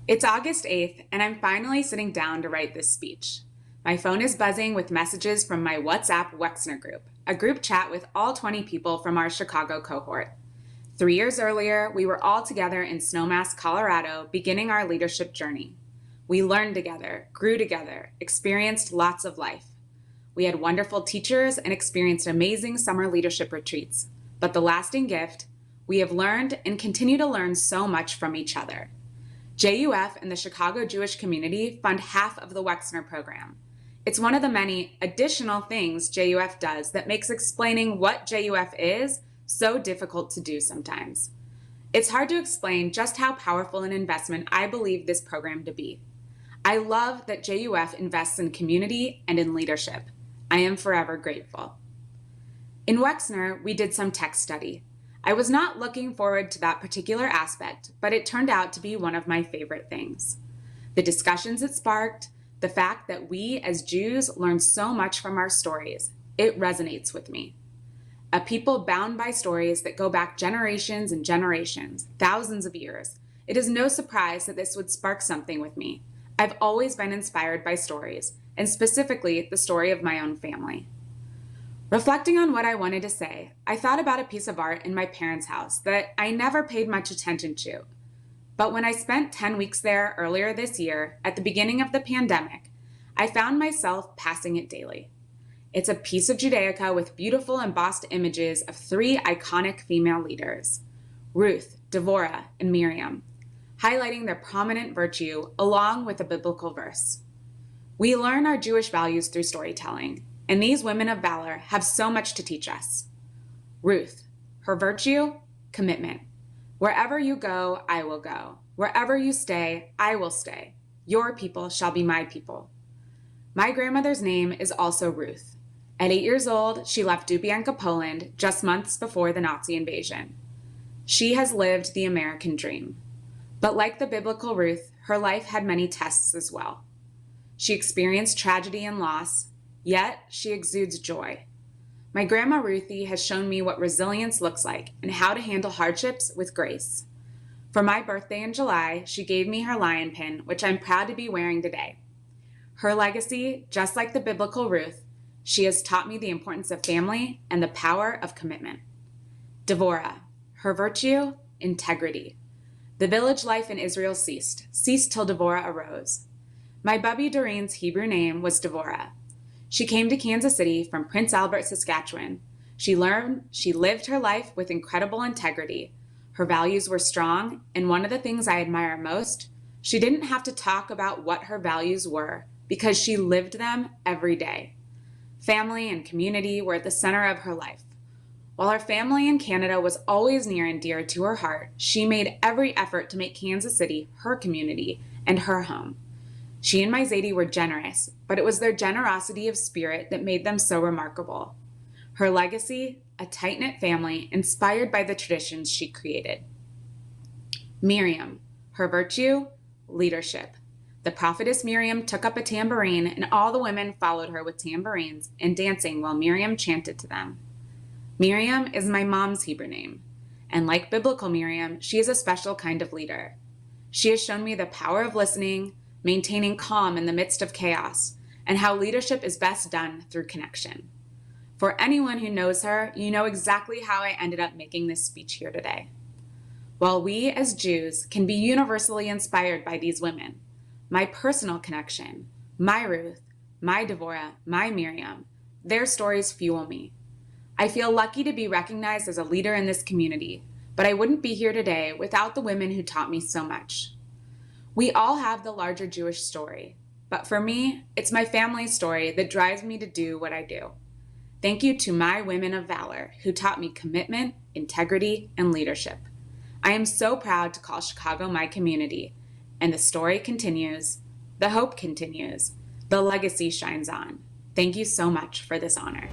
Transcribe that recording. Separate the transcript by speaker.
Speaker 1: It's August 8th, and I'm finally sitting down to write this speech. My phone is buzzing with messages from my WhatsApp Wexner group, a group chat with all 20 people from our Chicago cohort. 3 years earlier, we were all together in Snowmass, Colorado, beginning our leadership journey. We learned together, grew together, experienced lots of life. We had wonderful teachers and experienced amazing summer leadership retreats. But the lasting gift, we have learned and continue to learn so much from each other. JUF and the Chicago Jewish community fund half of the Wexner program. It's one of the many additional things JUF does that makes explaining what JUF is so difficult to do sometimes. It's hard to explain just how powerful an investment I believe this program to be. I love that JUF invests in community and in leadership. I am forever grateful. In Wexner, we did some tech study. I was not looking forward to that particular aspect, but it turned out to be one of my favorite things. The discussions it sparked, the fact that we as Jews learn so much from our stories, it resonates with me. A people bound by stories that go back generations and generations, thousands of years, it is no surprise that this would spark something with me. I've always been inspired by stories, and specifically the story of my own family. Reflecting on what I wanted to say, I thought about a piece of art in my parents' house that I never paid much attention to. But when I spent 10 weeks there earlier this year, at the beginning of the pandemic, I found myself passing it daily. It's a piece of Judaica with beautiful embossed images of 3 iconic female leaders, Ruth, Devorah, and Miriam, highlighting their prominent virtue along with a biblical verse. We learn our Jewish values through storytelling, and these women of valor have so much to teach us. Ruth, her virtue, commitment. Wherever you go, I will go. Wherever you stay, I will stay. Your people shall be my people. My grandmother's name is also Ruth. At 8 years old, she left Dubianka, Poland, just months before the Nazi invasion. She has lived the American dream. But like the biblical Ruth, her life had many tests as well. She experienced tragedy and loss, yet she exudes joy. My grandma Ruthie has shown me what resilience looks like and how to handle hardships with grace. For my birthday in July, she gave me her lion pin, which I'm proud to be wearing today. Her legacy, just like the biblical Ruth, she has taught me the importance of family and the power of commitment. Devorah, her virtue, integrity. The village life in Israel ceased till Devorah arose. My Bubby Doreen's Hebrew name was Devorah. She came to Kansas City from Prince Albert, Saskatchewan. She lived her life with incredible integrity. Her values were strong, and one of the things I admire most, she didn't have to talk about what her values were because she lived them every day. Family and community were at the center of her life. While her family in Canada was always near and dear to her heart, she made every effort to make Kansas City her community and her home. She and my Zadie were generous, but it was their generosity of spirit that made them so remarkable. Her legacy, a tight-knit family inspired by the traditions she created. Miriam, her virtue, leadership. The prophetess Miriam took up a tambourine, and all the women followed her with tambourines and dancing while Miriam chanted to them. Miriam is my mom's Hebrew name, and like biblical Miriam, she is a special kind of leader. She has shown me the power of listening, maintaining calm in the midst of chaos, and how leadership is best done through connection. For anyone who knows her, you know exactly how I ended up making this speech here today. While we as Jews can be universally inspired by these women, my personal connection, my Ruth, my Devorah, my Miriam, their stories fuel me. I feel lucky to be recognized as a leader in this community, but I wouldn't be here today without the women who taught me so much. We all have the larger Jewish story, but for me, it's my family's story that drives me to do what I do. Thank you to my women of valor who taught me commitment, integrity, and leadership. I am so proud to call Chicago my community, and the story continues, the hope continues, the legacy shines on. Thank you so much for this honor.